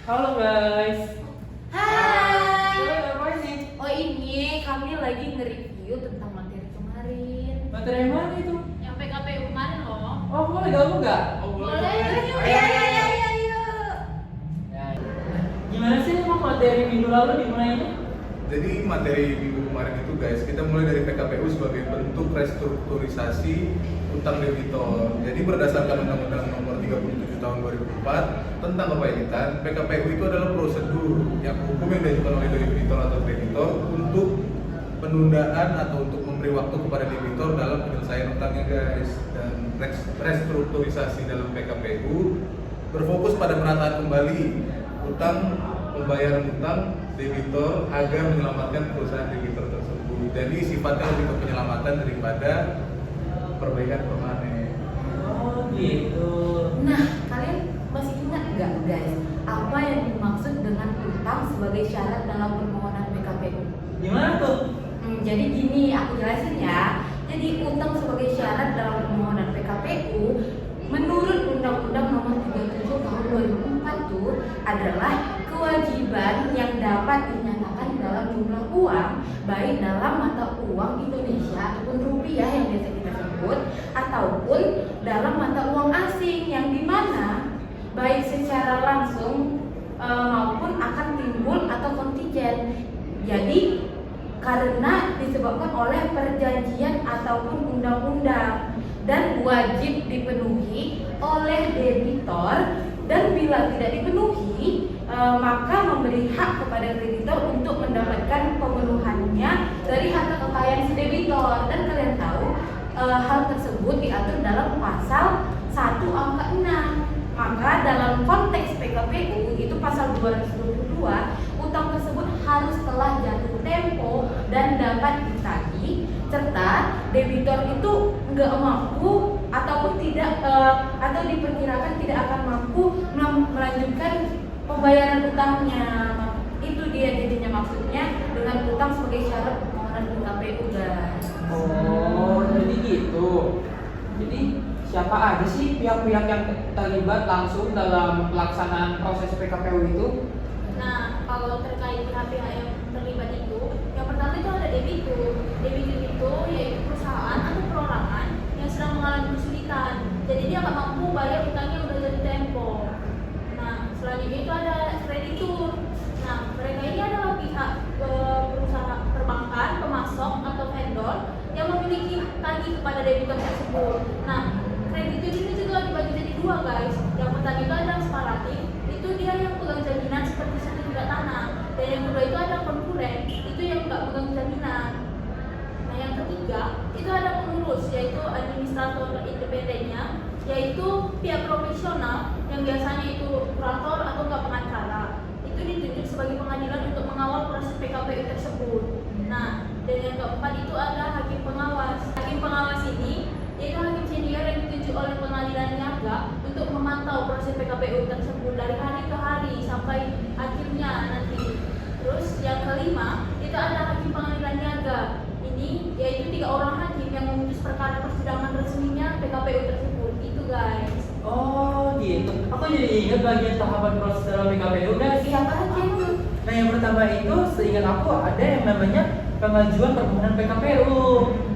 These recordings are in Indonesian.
Halo guys. Hai. Kalian ngapain nih? Oh ini kami lagi nge-review tentang materi kemarin. Materi yang mana itu? Yang PKPU kemarin loh. Oh, boleh gabung nggak? Boleh. Ayo, Iya ayo, iya ayo. iya iya. Ya. Gimana sih emang materi minggu lalu dimulainya? Jadi materi minggu kemarin itu guys, kita mulai dari PKPU sebagai bentuk restrukturisasi utang debitor. Jadi berdasarkan Undang-Undang Nomor 37 Tahun 2004 tentang kepemilikan, PKPU itu adalah prosedur yang hukum yang diajukan oleh debitor atau kreditor untuk penundaan atau untuk memberi waktu kepada debitor dalam penyelesaian utangnya guys. Dan restrukturisasi dalam PKPU berfokus pada penataan kembali utang, pembayaran utang debitor agar menyelamatkan perusahaan debitor tersebut. Jadi sifatnya lebih ke penyelamatan daripada perbaikan permanen. Oh, gitu. Nah kalian masih ingat nggak guys apa yang dimaksud dengan utang sebagai syarat dalam permohonan PKPU? Gimana tuh? Jadi gini aku jelasin ya. Jadi utang sebagai syarat dalam permohonan PKPU menurut Undang-Undang Nomor 37 Tahun 2004 itu adalah kewajiban yang dapat dinyatakan dalam jumlah uang, baik dalam mata uang Indonesia ataupun rupiah yang biasa kita sebut, ataupun dalam mata uang asing yang dimana baik secara langsung maupun akan timbul atau kontingent. Jadi karena disebabkan oleh perjanjian ataupun undang-undang dan wajib dipenuhi oleh debitor, dan bila tidak dipenuhi maka memberi hak kepada kreditor untuk mendapatkan pemenuhannya dari harta kekayaan si debitor. Dan kalian tahu hal tersebut diatur dalam pasal 1 angka 6. Maka dalam konteks PKPU itu pasal 222, utang tersebut harus telah jatuh tempo dan dapat ditagih, serta debitor itu nggak mampu ataupun tidak atau diperkirakan tidak akan mampu melanjutkan pembayaran utangnya. Itu dia jadinya maksudnya dengan utang sebagai syarat permohonan PKPU guys. Oh, jadi gitu. Jadi siapa aja sih pihak-pihak yang terlibat langsung dalam pelaksanaan proses PKPU itu? Nah, kalau terkait pihak-pihak yang terlibat itu, yang pertama itu ada debitur. Debitur itu yaitu perusahaan atau perorangan yang sedang mengalami kesulitan. Jadi dia nggak mampu bayar utangnya udah jatuh tempo. Nah, selanjutnya itu ada kreditur. Nah, mereka ini adalah pihak perusahaan perbankan, pemasok atau vendor yang memiliki tagih kepada debitur tersebut. Nah, kreditur ini juga dibagi jadi dua guys. Yang pertama itu ada separatif, itu dia yang pegang jaminan seperti sertifikat tanah, dan yang kedua itu ada konkuren, itu yang nggak pegang jaminan. Nah yang ketiga itu ada pengurus, yaitu administrator independennya, yaitu pihak profesional yang biasanya itu kurator atau nggak pengacara. Itu ditunjuk sebagai pengadilan untuk mengawal proses PKPU tersebut. Nah dan yang keempat itu ada hakim pengawas. Hakim pengawas ini yaitu hakim senior yang ditunjuk oleh pengadilan niaga untuk memantau proses PKPU tersebut dari hari ke hari sampai akhirnya nanti. Terus yang kelima itu ada hakim pengadilan niaga. Ini yaitu 3 orang hakim yang memutus perkara persidangan resminya PKPU tersebut. Itu guys. Oh, gitu. Aku jadi ingat bagian tahapan proses dalam PKPU guys. Siapa aja itu? Nah, yang pertama itu seingat aku ada yang namanya pengajuan permohonan PKPU,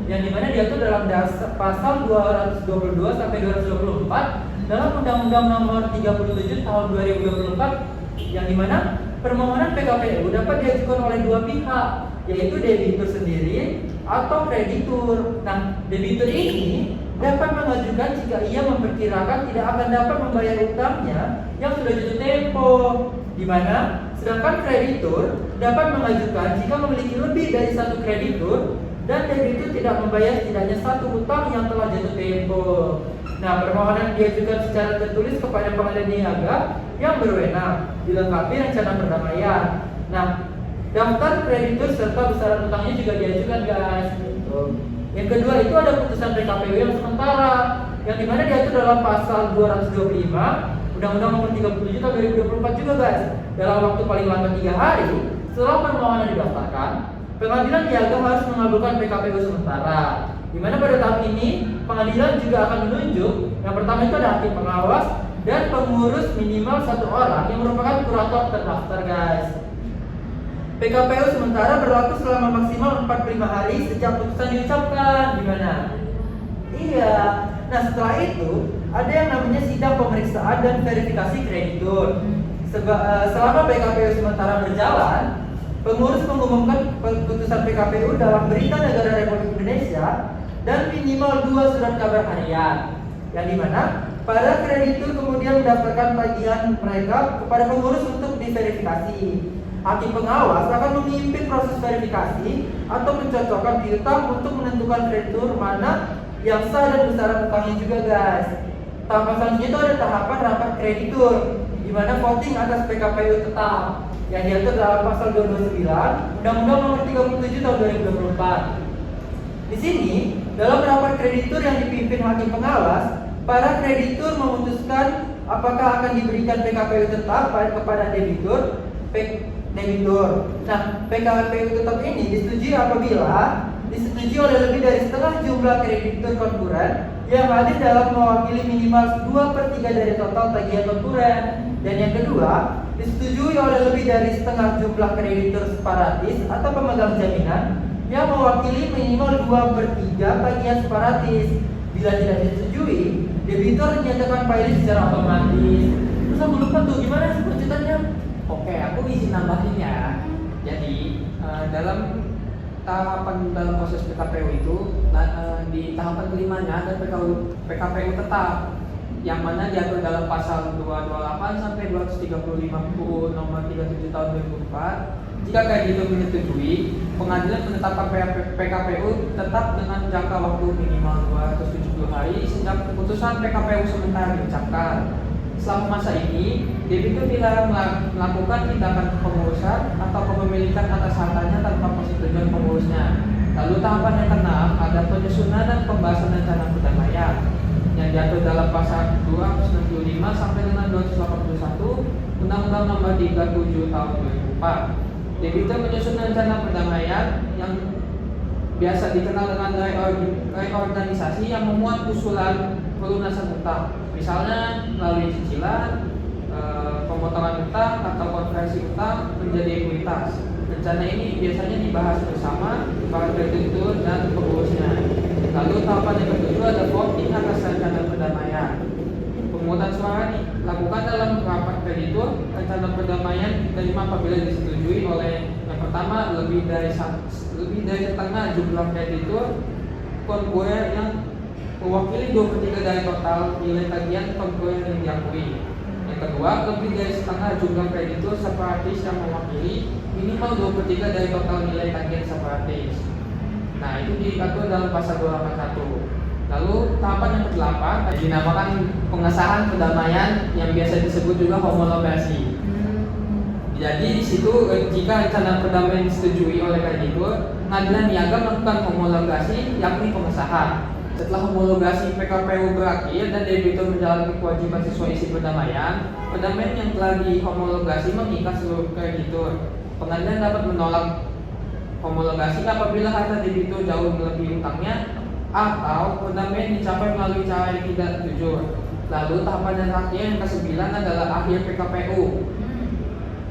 yang dimana diatur dalam pasal 222 sampai 224 dalam Undang-Undang Nomor 37 Tahun 2024, yang dimana permohonan PKPU dapat diajukan oleh dua pihak, yaitu debitur sendiri atau kreditur. Nah, debitur ini dapat mengajukan jika ia memperkirakan tidak akan dapat membayar utangnya yang sudah jatuh tempo, di mana sedangkan kreditur dapat mengajukan jika memiliki lebih dari satu kreditur dan debitur tidak membayar setidaknya satu utang yang telah jatuh tempo. Nah, permohonan diajukan secara tertulis kepada pengadilan niaga yang berwenang, dilengkapi rencana perdamaian. Nah, daftar kreditur serta besaran utangnya juga diajukan guys. Gitu. Yang kedua itu ada putusan PKPU yang sementara, yang dimana diatur dalam pasal 225 Undang-Undang Nomor 37 Tahun 2024 juga guys. Dalam waktu paling lambat 3 hari setelah permohonan didaftarkan, pengadilan niaga harus mengabulkan PKPU sementara. Di mana pada tahap ini pengadilan juga akan menunjuk yang pertama itu ada hakim pengawas dan pengurus minimal 1 orang yang merupakan kurator terdaftar guys. PKPU sementara berlaku selama maksimal 45 hari sejak putusan diucapkan. Gimana? Iya. Nah setelah itu ada yang namanya sidang pemeriksaan dan verifikasi kreditur. Selama PKPU sementara berjalan, pengurus mengumumkan putusan PKPU dalam Berita Negara Republik Indonesia dan minimal 2 surat kabar harian, yang dimana para kreditur kemudian mendaftarkan tagihan mereka kepada pengurus untuk diverifikasi. Hakim pengawas akan memimpin proses verifikasi atau mencocokkan piutang untuk menentukan kreditur mana yang sah dan besaran utangnya juga guys. Tahapan selanjutnya itu ada tahapan rapat kreditur, di mana voting atas PKPU tetap yang diatur dalam pasal 229 Undang-Undang Nomor 37 Tahun 2024. Di sini, dalam rapat kreditur yang dipimpin hakim pengawas, para kreditur memutuskan apakah akan diberikan PKPU tetap kepada debitur. Nah, PKPU tetap ini disetujui apabila disetujui oleh lebih dari setengah jumlah kreditur konkuren yang hadir dalam mewakili minimal 2/3 dari total tagihan konkuren. Dan yang kedua, disetujui oleh lebih dari setengah jumlah kreditur separatis atau pemegang jaminan yang mewakili minimal 2/3 tagihan separatis. Bila tidak disetujui, debitur dinyatakan pilot secara otomatis. Terus aku lupa tuh gimana sih lanjutannya? Oke, aku izin nambahin ya. Jadi dalam tahapan dalam proses PKPU itu di tahapan kelimanya ada PKPU tetap yang mana diatur dalam pasal 228 sampai 235 UU Nomor 37 Tahun 2004. Jika kreditur menyetujui, pengadilan menetapkan PKPU tetap dengan jangka waktu minimal 270 hari sejak keputusan PKPU sementara diucapkan. Selama masa ini, debitur dilarang melakukan tindakan kepengurusan atau kepemilikan atas hartanya tanpa persetujuan pengurusnya. Lalu tahapan yang keenam ada penyusunan dan pembahasan rencana perdamaian yang diatur dalam pasal 265 sampai dengan 281 Undang-Undang Nomor 37 Tahun 2004. Debitur menyusun rencana perdamaian yang biasa dikenal dengan reorganisasi yang memuat usulan pelunasan utang, misalnya melalui cicilan, pemotongan utang atau konversi utang menjadi ekuitas. Rencana ini biasanya dibahas bersama para kreditur dan pengurusnya. Lalu tahapan yang ketujuh ada voting atas rencana perdamaian. Pemungutan suara dilakukan dalam rapat kreditur. Rencana perdamaian diterima apabila disetujui oleh yang pertama lebih dari setengah jumlah kreditur konkuren yang mewakili 2/3 dari total nilai tagihan konkuren yang diakui. Yang kedua, lebih dari setengah jumlah kreditur separatis yang mewakili minimal 2/3 dari total nilai tagihan separatis. Nah, itu diatur dalam pasal 281. Lalu tahapan yang ke-8 dinamakan pengesahan perdamaian yang biasa disebut juga homologasi. Jadi di situ jika rencana perdamaian disetujui oleh kreditur, pengadilan niaga melakukan homologasi yakni pengesahan. Setelah homologasi PKPU berakhir dan debitur menjalani kewajiban sesuai isi perdamaian, perdamaian yang telah dihomologasi mengikat seluruh kreditur. Pengadilan dapat menolak homologasi apabila harta debitur jauh melebihi utangnya atau perdamaian dicapai melalui cara yang tidak jujur. Lalu tahapan yang terakhir yang ke-9 adalah akhir PKPU.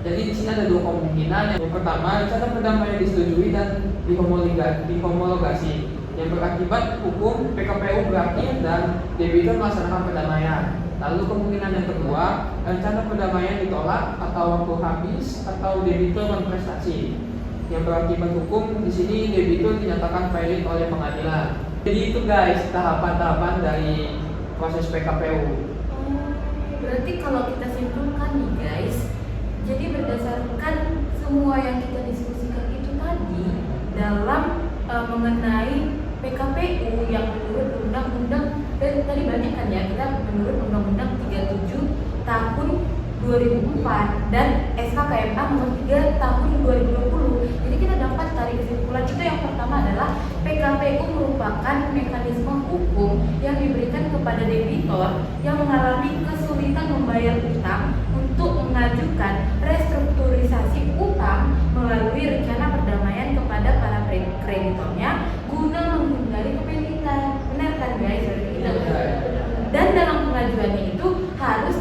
Jadi di sini ada dua kemungkinan. Yang pertama, rencana perdamaian disetujui dan dihomologasi, yang berakibat hukum PKPU berakhir dan debitur melaksanakan perdamaian. Lalu kemungkinan yang kedua, rencana perdamaian ditolak atau waktu habis atau debitur berprestasi, yang berakibat hukum di sini debitur dinyatakan valid oleh pengadilan. Jadi itu guys tahapan-tahapan dari proses PKPU. Berarti kalau kita simpulkan nih guys, jadi berdasarkan semua yang kita diskusikan itu tadi dalam mengenai PKPU yang menurut undang-undang, dan tadi banyak kan ya, kita menurut undang-undang 37 tahun 2004 dan SKKMA nomor 3 tahun 2020. Jadi kita dapat tarik kesimpulan itu. Yang pertama adalah PKPU merupakan mekanisme hukum yang diberikan kepada debitor yang mengalami kesulitan membayar utang untuk mengajukan restrukturisasi utang melalui rencana perdamaian kepada para kreditornya guna menghindari kepemilikan. Benar kan guys? Dan dalam pengajuannya itu harus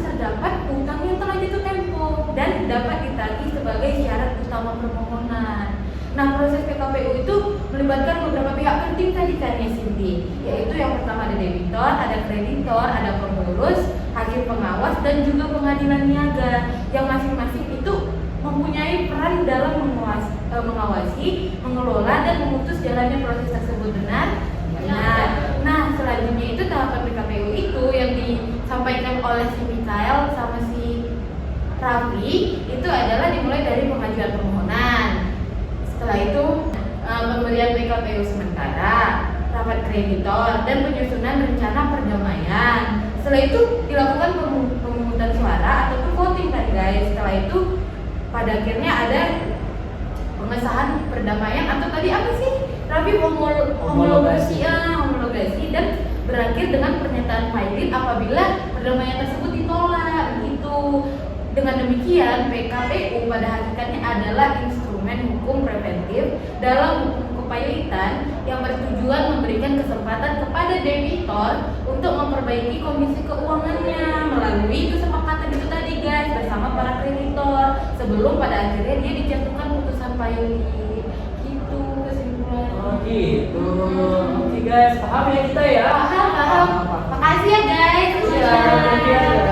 Nah, proses PKPU itu melibatkan beberapa pihak penting tadi kan ya Cindy, yaitu yang pertama ada debitor, ada kreditor, ada pengurus, hakim pengawas, dan juga pengadilan niaga yang masing-masing itu mempunyai peran dalam mengawasi, mengelola, dan memutus jalannya proses tersebut. Benar? Nah, selanjutnya itu tahapan PKPU itu yang disampaikan oleh si Mikael sama si Raffi itu adalah dimulai dari pengajuan permohonan. Setelah itu pemberian PKPU sementara, rapat kreditor, dan penyusunan rencana perdamaian. Setelah itu dilakukan pemungutan suara ataupun voting tadi guys. Setelah itu pada akhirnya ada pengesahan perdamaian atau tadi apa sih? Raffi homologasi dan berakhir dengan pernyataan pilot apabila perdamaian tersebut ditolak begitu. Dengan demikian, PKPU pada hakikatnya adalah instrumen hukum preventif dalam hukum kepailitan yang bertujuan memberikan kesempatan kepada debitor untuk memperbaiki kondisi keuangannya melalui kesepakatan itu tadi guys bersama para kreditor sebelum pada akhirnya dia dijatuhkan putusan pilot. Gitu kesimpulannya. Oh gitu. Oke guys, paham ya kita ya? Paham. Makasih ya guys. Ya, thank you ya.